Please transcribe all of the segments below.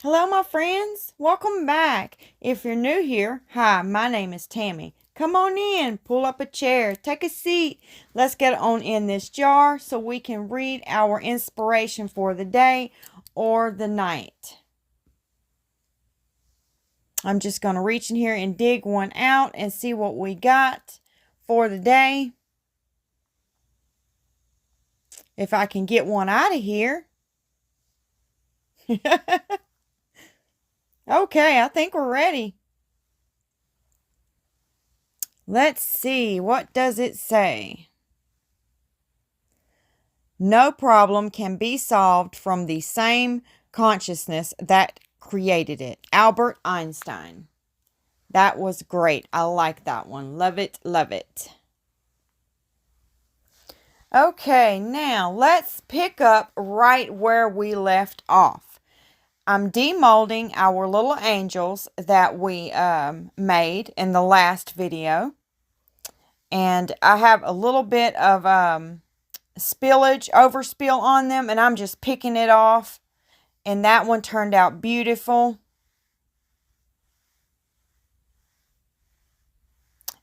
Hello, my friends. Welcome back. If you're new here, hi, my name is Tammy. Come on in, pull up a chair, take a seat. Let's get on in this jar so we can read our inspiration for the day or the night. I'm just going to reach in here and dig one out and see what we got for the day. If I can get one out of here. Okay, I think we're ready. Let's see, what does it say? No problem can be solved from the same consciousness that created it. Albert Einstein. That was great. I like that one. Love it, love it. Okay, now let's pick up right where we left off. I'm demolding our little angels that we made in the last video. And I have a little bit of spillage, overspill on them, and I'm just picking it off. And that one turned out beautiful.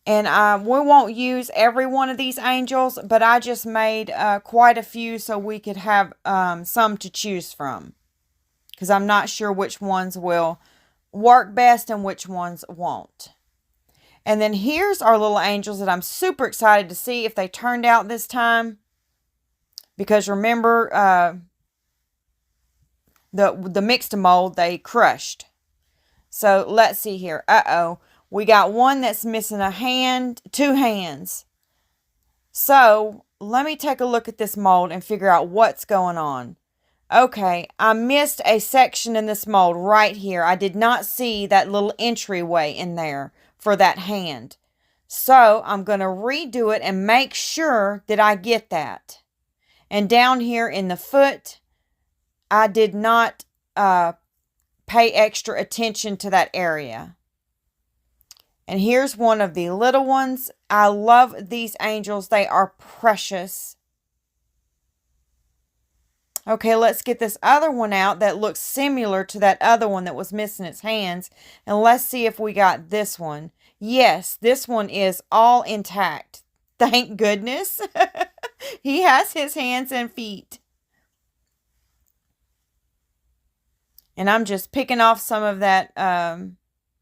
And we won't use every one of these angels, but I just made quite a few so we could have some to choose from. Because I'm not sure which ones will work best and which ones won't. And then here's our little angels that I'm super excited to see if they turned out this time. Because remember, the mixed mold, they crushed. So let's see here. Uh-oh. We got one that's missing a hand, two hands. So let me take a look at this mold and figure out what's going on. Okay, I missed a section in this mold right here. I did not see that little entryway in there for that hand. So I'm going to redo it and make sure that I get that. And down here in the foot, I did not pay extra attention to that area. And here's one of the little ones. I love these angels. They are precious. Okay, let's get this other one out that looks similar to that other one that was missing its hands. And let's see if we got this one. Yes, this one is all intact. Thank goodness. He has his hands and feet. And I'm just picking off some of that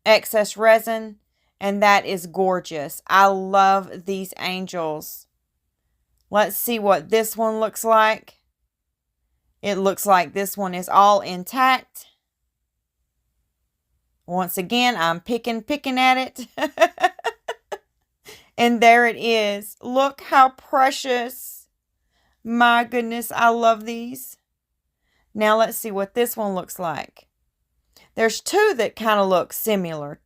excess resin. And that is gorgeous. I love these angels. Let's see what this one looks like. It looks like this one is all intact. Once again, I'm picking at it. And there it is. Look how precious. My goodness, I love these. Now let's see what this one looks like. There's two that kind of look similar.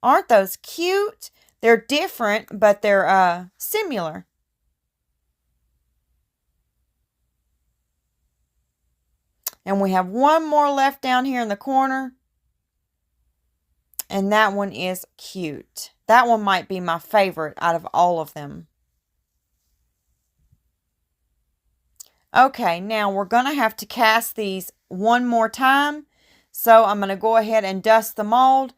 Aren't those cute? They're different, but they're similar. And we have one more left down here in the corner. And that one is cute. That one might be my favorite out of all of them. Okay, now we're going to have to cast these one more time. So I'm going to go ahead and dust the mold.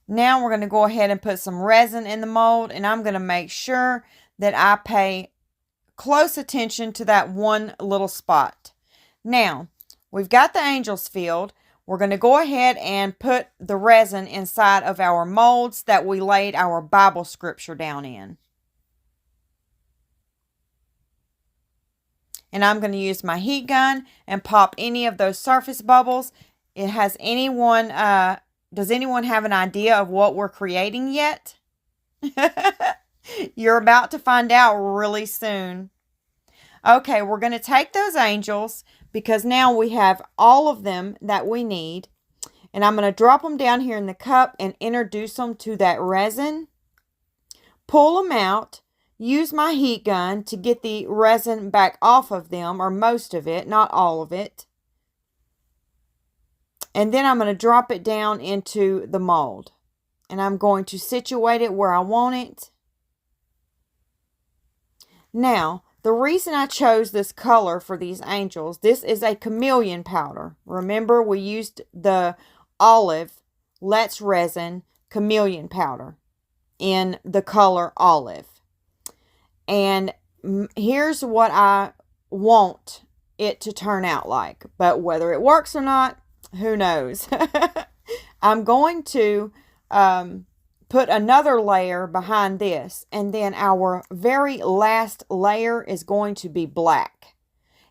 Now we're going to go ahead and put some resin in the mold, and I'm going to make sure that I pay close attention to that one little spot. Now, we've got the angels filled. We're going to go ahead and put the resin inside of our molds that we laid our Bible scripture down in. And I'm going to use my heat gun and pop any of those surface bubbles. Does anyone have an idea of what we're creating yet? You're about to find out really soon. Okay, we're going to take those angels because now we have all of them that we need. And I'm going to drop them down here in the cup and introduce them to that resin. Pull them out. Use my heat gun to get the resin back off of them, or most of it, not all of it. And then I'm going to drop it down into the mold. And I'm going to situate it where I want it. Now, the reason I chose this color for these angels, this is a chameleon powder. Remember, we used the olive Let's Resin chameleon powder in the color olive. And here's what I want it to turn out like. But whether it works or not, who knows? I'm going to put another layer behind this, and then our very last layer is going to be black.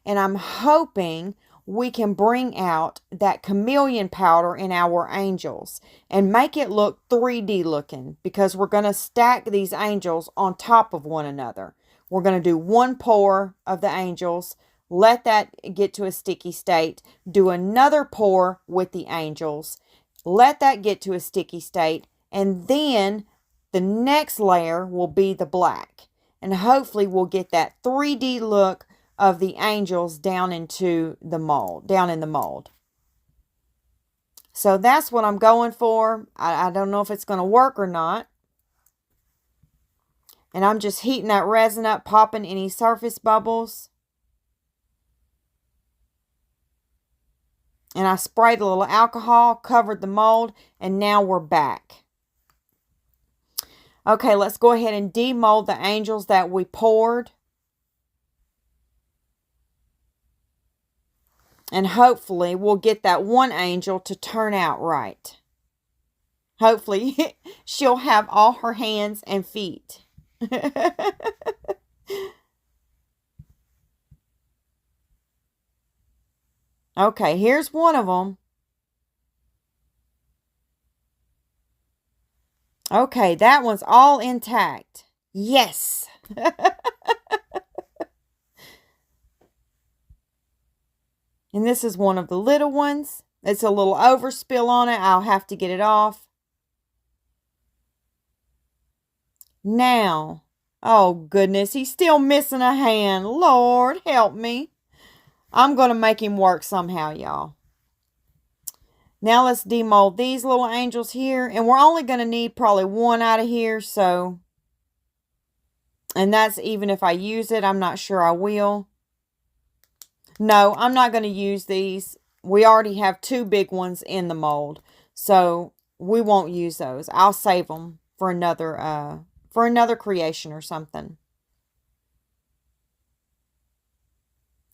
And I'm hoping we can bring out that chameleon powder in our angels and make it look 3D looking, because we're going to stack these angels on top of one another. We're going to do one pour of the angels, let that get to a sticky state, do another pour with the angels, let that get to a sticky state, and then the next layer will be the black. And hopefully we'll get that 3D look of the angels down into the mold, down in the mold. So that's what I'm going for. I don't know if it's going to work or not. And I'm just heating that resin up, popping any surface bubbles. And I sprayed a little alcohol, covered the mold, and now we're back. Okay, let's go ahead and demold the angels that we poured. And hopefully we'll get that one angel to turn out right. Hopefully she'll have all her hands and feet. Okay, here's one of them. Okay, that one's all intact. Yes. And this is one of the little ones. It's a little overspill on it. I'll have to get it off. Now, oh goodness, he's still missing a hand. Lord, help me. I'm going to make him work somehow, y'all. Now let's demold these little angels here. And we're only going to need probably one out of here. So, and that's even if I use it. I'm not sure I will. No, I'm not going to use these. We already have two big ones in the mold. So we won't use those. I'll save them for another creation or something.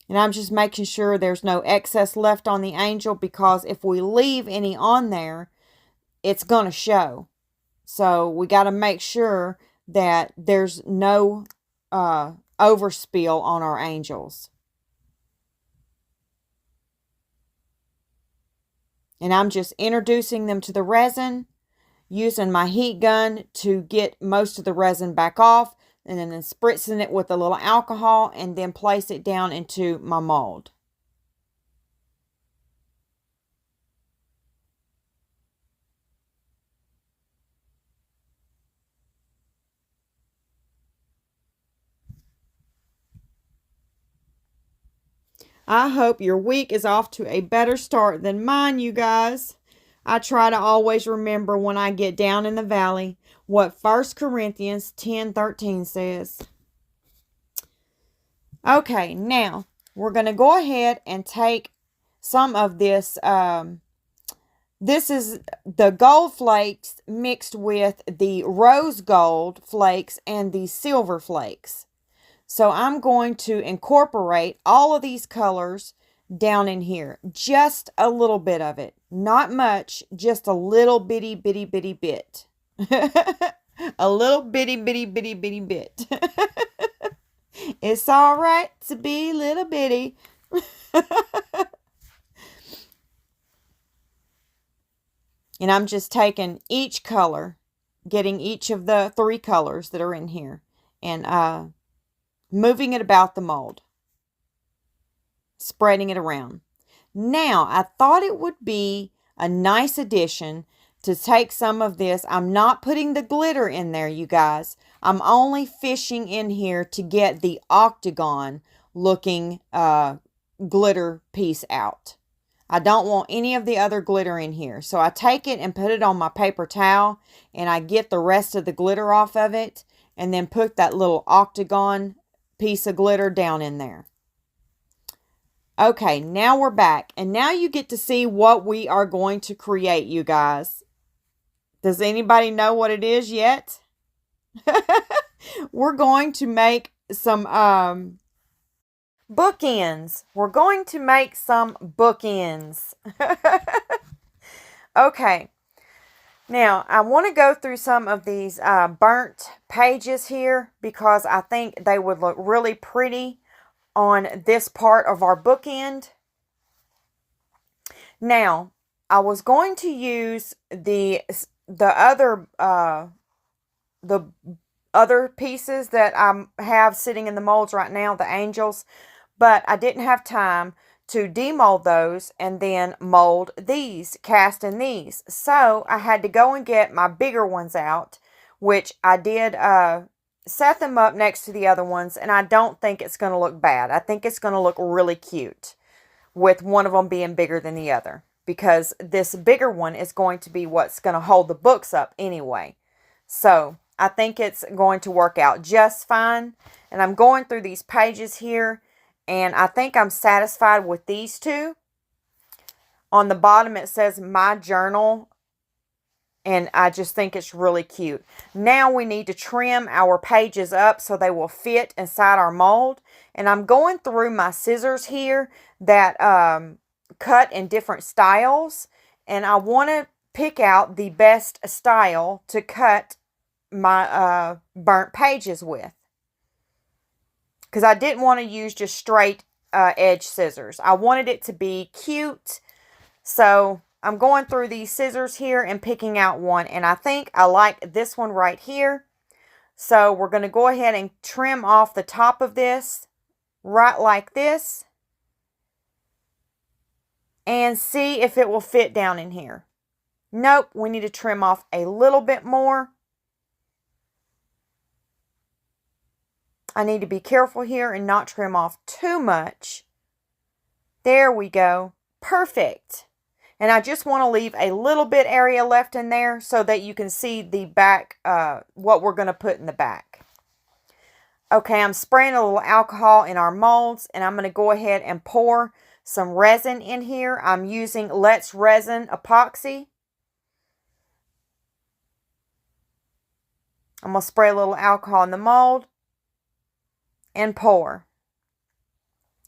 And I'm just making sure there's no excess left on the angel, because if we leave any on there, it's going to show. So we got to make sure that there's no overspill on our angels. And I'm just introducing them to the resin, using my heat gun to get most of the resin back off, and then spritzing it with a little alcohol, and then place it down into my mold. I hope your week is off to a better start than mine, you guys. I try to always remember when I get down in the valley what 1 Corinthians 10:13 says. Okay, now we're going to go ahead and take some of this. This is the gold flakes mixed with the rose gold flakes and the silver flakes. So I'm going to incorporate all of these colors down in here. Just a little bit of it. Not much, just a little bitty bit. A little bitty bit. It's all right to be little bitty. And I'm just taking each color, getting each of the 3 colors that are in here, and moving it about the mold, spreading it around. Now, I thought it would be a nice addition to take some of this. I'm not putting the glitter in there, you guys. I'm only fishing in here to get the octagon looking glitter piece out. I don't want any of the other glitter in here. So I take it and put it on my paper towel, and I get the rest of the glitter off of it, and then put that little octagon piece of glitter down in there. Okay, now we're back. And now you get to see what we are going to create, you guys. Does anybody know what it is yet? We're going to make some bookends. We're going to make some bookends. Okay. Now, I want to go through some of these burnt pages here because I think they would look really pretty on this part of our bookend. Now, I was going to use the other pieces that I have sitting in the molds right now, the angels, but I didn't have time to demold those and then mold these, cast in these. So I had to go and get my bigger ones out, which I did set them up next to the other ones, and I don't think it's going to look bad. I think it's going to look really cute with one of them being bigger than the other, because this bigger one is going to be what's going to hold the books up anyway. So I think it's going to work out just fine. And I'm going through these pages here, and I think I'm satisfied with these two. On the bottom it says My Journal, and I just think it's really cute. Now we need to trim our pages up so they will fit inside our mold. And I'm going through my scissors here that cut in different styles. And I want to pick out the best style to cut my burnt pages with. Because I didn't want to use just straight edge scissors. I wanted it to be cute. So I'm going through these scissors here and picking out one. And I think I like this one right here. So we're going to go ahead and trim off the top of this right like this. And see if it will fit down in here. Nope, we need to trim off a little bit more. I need to be careful here and not trim off too much. There we go. Perfect. And I just want to leave a little bit area left in there so that you can see the back, what we're going to put in the back. Okay, I'm spraying a little alcohol in our molds, and I'm going to go ahead and pour some resin in here. I'm using Let's Resin Epoxy. I'm going to spray a little alcohol in the mold and pour.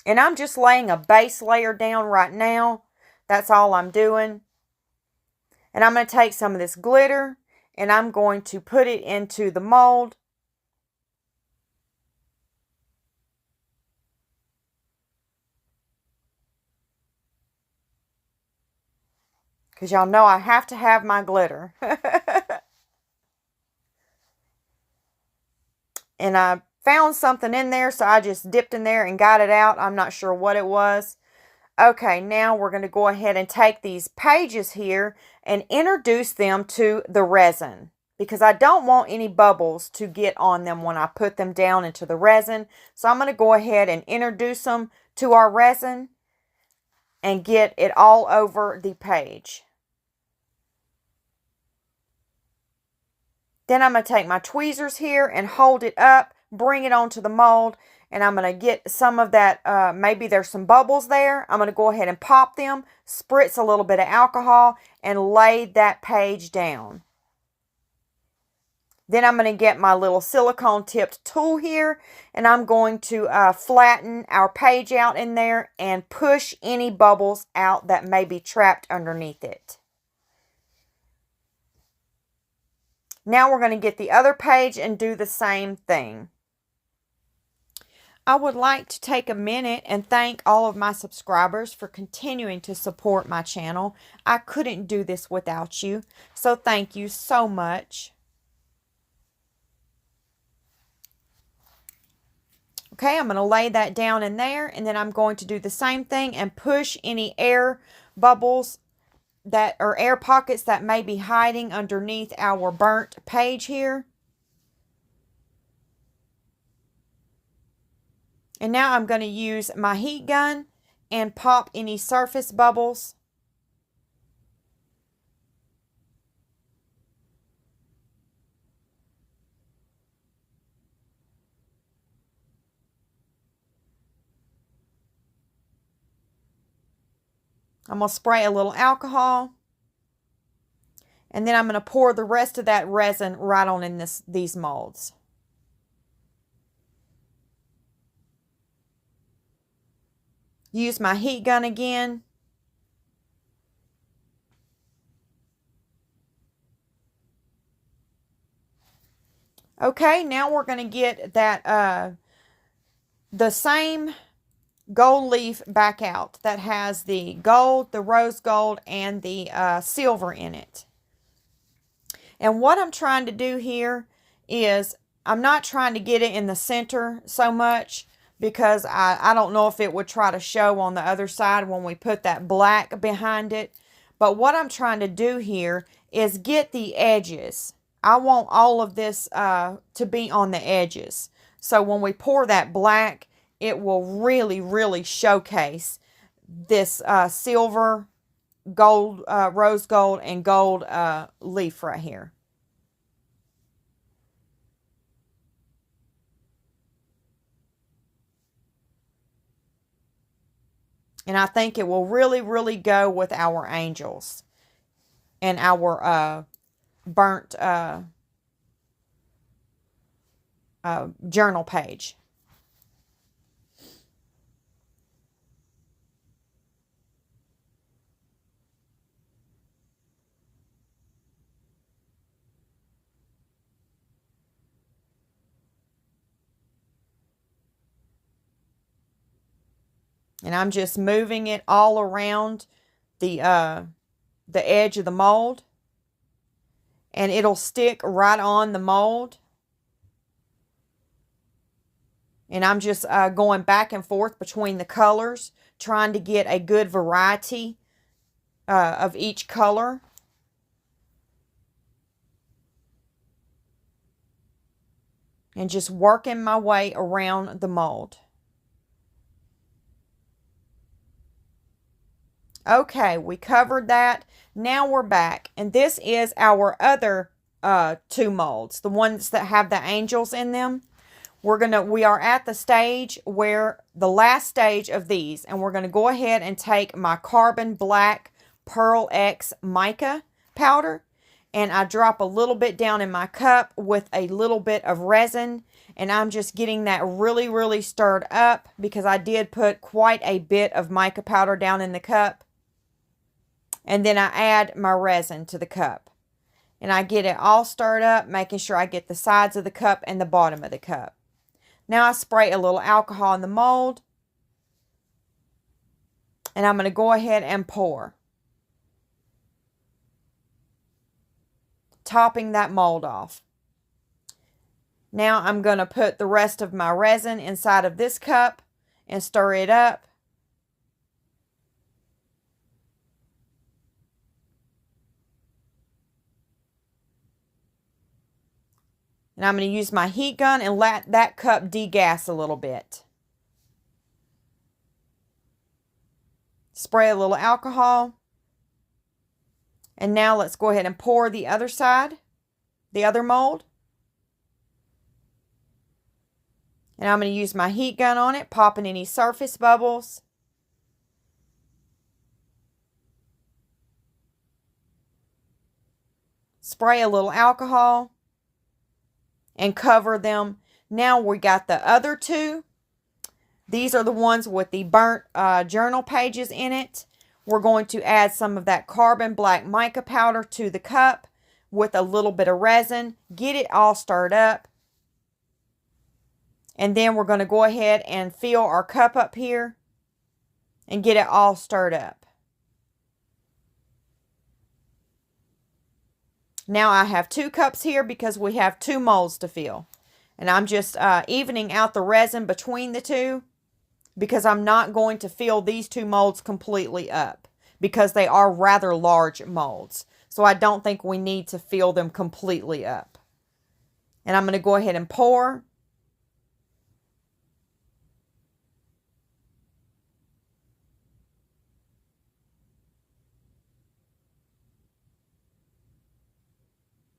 And I'm just laying a base layer down right now. That's all I'm doing. And I'm going to take some of this glitter and I'm going to put it into the mold. Because y'all know I have to have my glitter. And I found something in there, so I just dipped in there and got it out. I'm not sure what it was. Okay, now we're going to go ahead and take these pages here and introduce them to the resin, because I don't want any bubbles to get on them when I put them down into the resin. So I'm going to go ahead and introduce them to our resin and get it all over the page. Then I'm going to take my tweezers here and hold it up, bring it onto the mold, and I'm going to get some of that, maybe there's some bubbles there. I'm going to go ahead and pop them, spritz a little bit of alcohol, and lay that page down. Then I'm going to get my little silicone tipped tool here, and I'm going to flatten our page out in there and push any bubbles out that may be trapped underneath it. Now we're going to get the other page and do the same thing. I would like to take a minute and thank all of my subscribers for continuing to support my channel. I couldn't do this without you, so thank you so much. Okay, I'm going to lay that down in there, and then I'm going to do the same thing and push any air bubbles that or air pockets that may be hiding underneath our burnt page here. And now I'm going to use my heat gun and pop any surface bubbles. I'm going to spray a little alcohol. And then I'm going to pour the rest of that resin right on in these molds. Use my heat gun again. Okay, now we're going to get that the same gold leaf back out that has the gold, the rose gold, and the silver in it. And what I'm trying to do here is I'm not trying to get it in the center so much because I don't know if it would try to show on the other side when we put that black behind it. But what I'm trying to do here is get the edges. I want all of this to be on the edges. So when we pour that black, it will really, really showcase this silver, gold, rose gold, and gold leaf right here. And I think it will really, really go with our angels and our burnt journal page. And I'm just moving it all around the edge of the mold. And it'll stick right on the mold. And I'm just going back and forth between the colors, trying to get a good variety of each color. And just working my way around the mold. Okay, we covered that. Now we're back. And this is our other two molds, the ones that have the angels in them. We are at the stage where the last stage of these, and we're going to go ahead and take my carbon black Pearl X mica powder, and I drop a little bit down in my cup with a little bit of resin, and I'm just getting that really, really stirred up because I did put quite a bit of mica powder down in the cup. And then I add my resin to the cup. And I get it all stirred up, making sure I get the sides of the cup and the bottom of the cup. Now I spray a little alcohol in the mold. And I'm going to go ahead and pour. Topping that mold off. Now I'm going to put the rest of my resin inside of this cup and stir it up. And I'm going to use my heat gun and let that cup degas a little bit. Spray a little alcohol. And now let's go ahead and pour the other side, the other mold. And I'm going to use my heat gun on it, popping any surface bubbles. Spray a little alcohol. And cover them. Now we got the other two. These are the ones with the burnt journal pages in it. We're going to add some of that carbon black mica powder to the cup with a little bit of resin. Get it all stirred up. And then we're going to go ahead and fill our cup up here and get it all stirred up. Now I have 2 cups here because we have 2 molds to fill. And I'm just evening out the resin between the two because I'm not going to fill these 2 molds completely up because they are rather large molds. So I don't think we need to fill them completely up. And I'm going to go ahead and pour.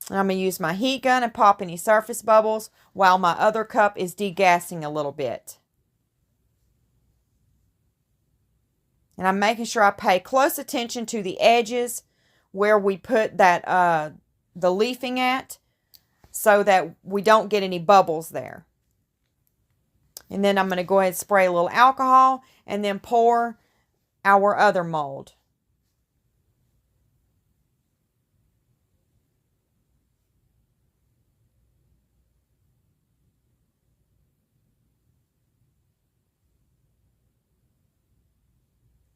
And I'm going to use my heat gun and pop any surface bubbles while my other cup is degassing a little bit. And I'm making sure I pay close attention to the edges where we put that the leafing at, so that we don't get any bubbles there. And then I'm going to go ahead and spray a little alcohol and then pour our other mold.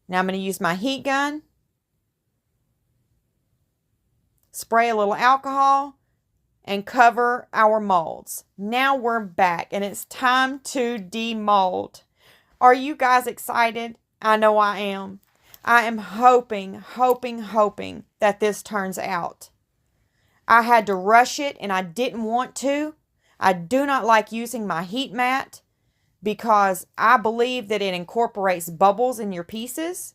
Now I'm going to use my heat gun, spray a little alcohol, and cover our molds. Now we're back and it's time to demold. Are you guys excited? I know I am. I am hoping that this turns out. I had to rush it and I didn't want to. I do not like using my heat mat because I believe that it incorporates bubbles in your pieces.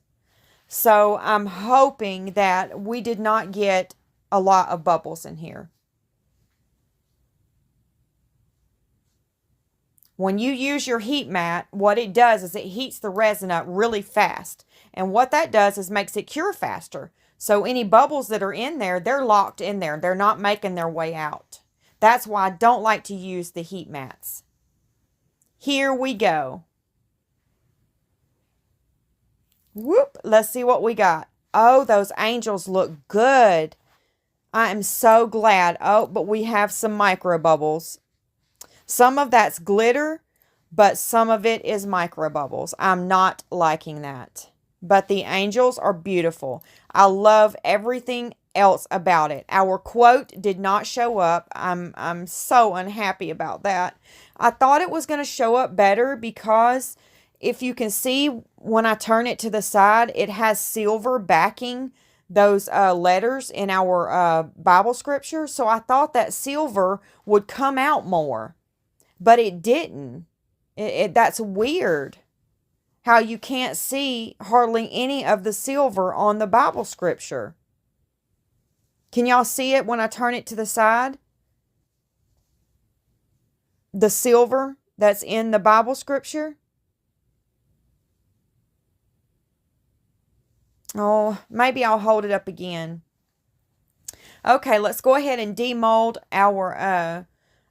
So I'm hoping that we did not get a lot of bubbles in here. When you use your heat mat, what it does is it heats the resin up really fast. And what that does is makes it cure faster. So any bubbles that are in there, they're locked in there. They're not making their way out. That's why I don't like to use the heat mats. Here we go. Whoop, let's see what we got. Oh, those angels look good. I am so glad. Oh, but we have some micro bubbles. Some of that's glitter, but some of it is micro bubbles. I'm not liking that. But the angels are beautiful. I love everything else about it. Our quote did not show up. I'm so unhappy about that. I thought it was going to show up better because if you can see when I turn it to the side, it has silver backing those letters in our Bible scripture. So I thought that silver would come out more, but it didn't. That's weird how you can't see hardly any of the silver on the Bible scripture. Can y'all see it when I turn it to the side? The silver that's in the Bible scripture. Oh, maybe I'll hold it up again. Okay, let's go ahead and demold our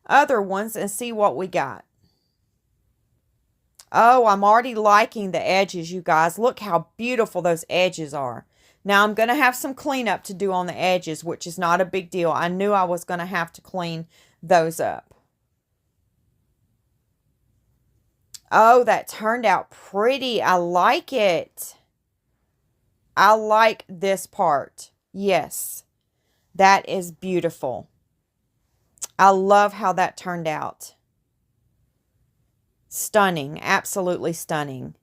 other ones and see what we got. Oh, I'm already liking the edges, you guys. Look how beautiful those edges are. Now, I'm going to have some cleanup to do on the edges, which is not a big deal. I knew I was going to have to clean those up. Oh, that turned out pretty. I like it. I like this part. Yes, that is beautiful. I love how that turned out. Stunning. Absolutely stunning.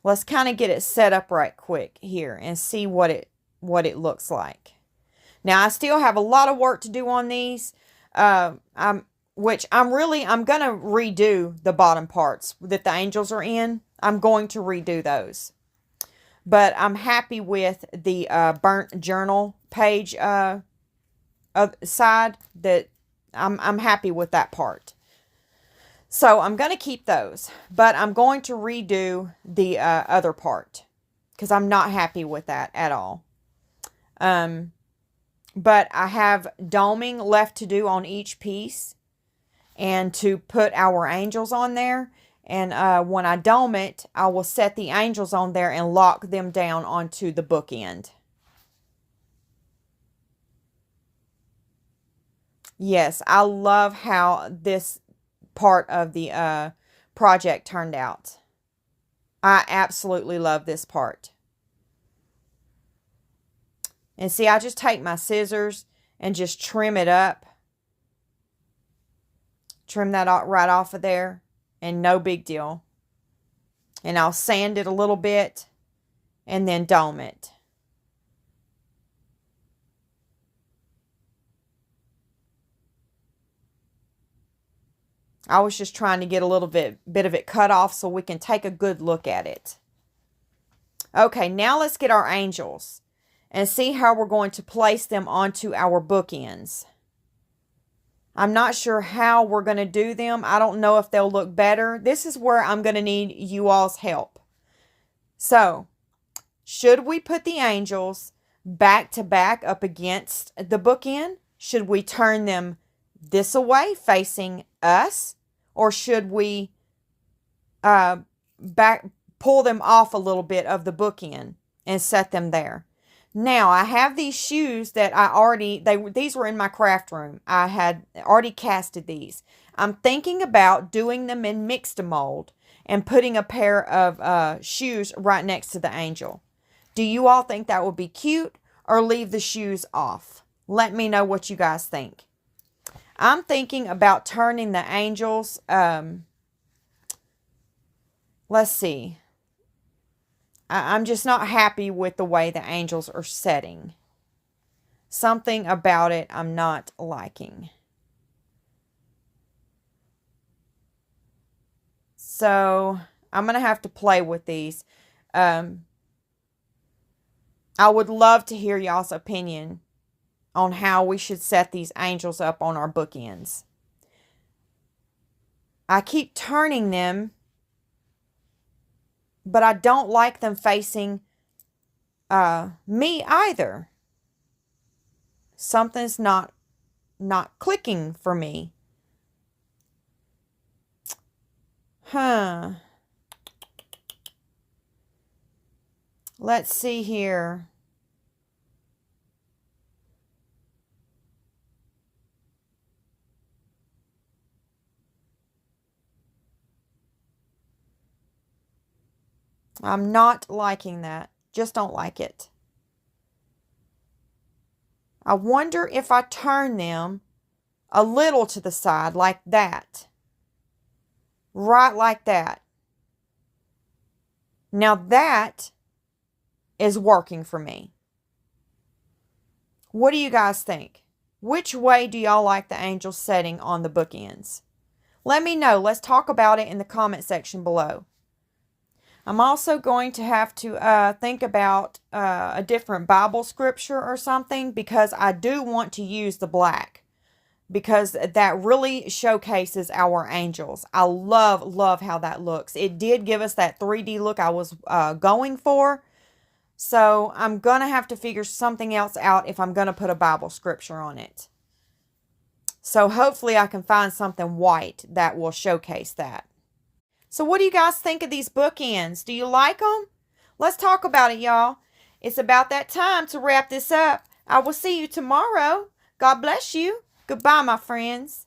Let's kind of get it set up right quick here and see what it looks like. Now, I still have a lot of work to do on these, I'm going to redo the bottom parts that the angels are in. I'm going to redo those. But I'm happy with the burnt journal page side. That I'm happy with that part. So I'm going to keep those, but I'm going to redo the other part because I'm not happy with that at all. But I have doming left to do on each piece and to put our angels on there. And when I dome it, I will set the angels on there and lock them down onto the bookend. Yes, I love how this part of the project turned out. I absolutely love this part. And see, I just take my scissors and just trim it up. Trim that right off of there. And no big deal. And I'll sand it a little bit and then dome it. I was just trying to get a little bit of it cut off so we can take a good look at it. Okay, now let's get our angels and see how we're going to place them onto our bookends. I'm not sure how we're going to do them. I don't know if they'll look better. This is where I'm going to need you all's help. So, should we put the angels back to back up against the bookend? Should we turn them this way facing us? Or should we pull them off a little bit of the bookend and set them there? Now, I have these shoes that these were in my craft room. I had already casted these. I'm thinking about doing them in mixed mold and putting a pair of shoes right next to the angel. Do you all think that would be cute, or leave the shoes off? Let me know what you guys think. I'm thinking about turning the angels, let's see. I'm just not happy with the way the angels are setting. Something about it I'm not liking. So I'm going to have to play with these. I would love to hear y'all's opinion on how we should set these angels up on our bookends. I keep turning them, but I don't like them facing me either. Something's not clicking for me. Let's see here. I'm not liking that. Just don't like it. I wonder if I turn them a little to the side like that. Right like that. Now that is working for me. What do you guys think? Which way do y'all like the angel setting on the bookends? Let me know. Let's talk about it in the comment section below. I'm also going to have to think about a different Bible scripture or something, because I do want to use the black, because that really showcases our angels. I love how that looks. It did give us that 3D look I was going for. So I'm going to have to figure something else out if I'm going to put a Bible scripture on it. So hopefully I can find something white that will showcase that. So what do you guys think of these bookends? Do you like them? Let's talk about it, y'all. It's about that time to wrap this up. I will see you tomorrow. God bless you. Goodbye, my friends.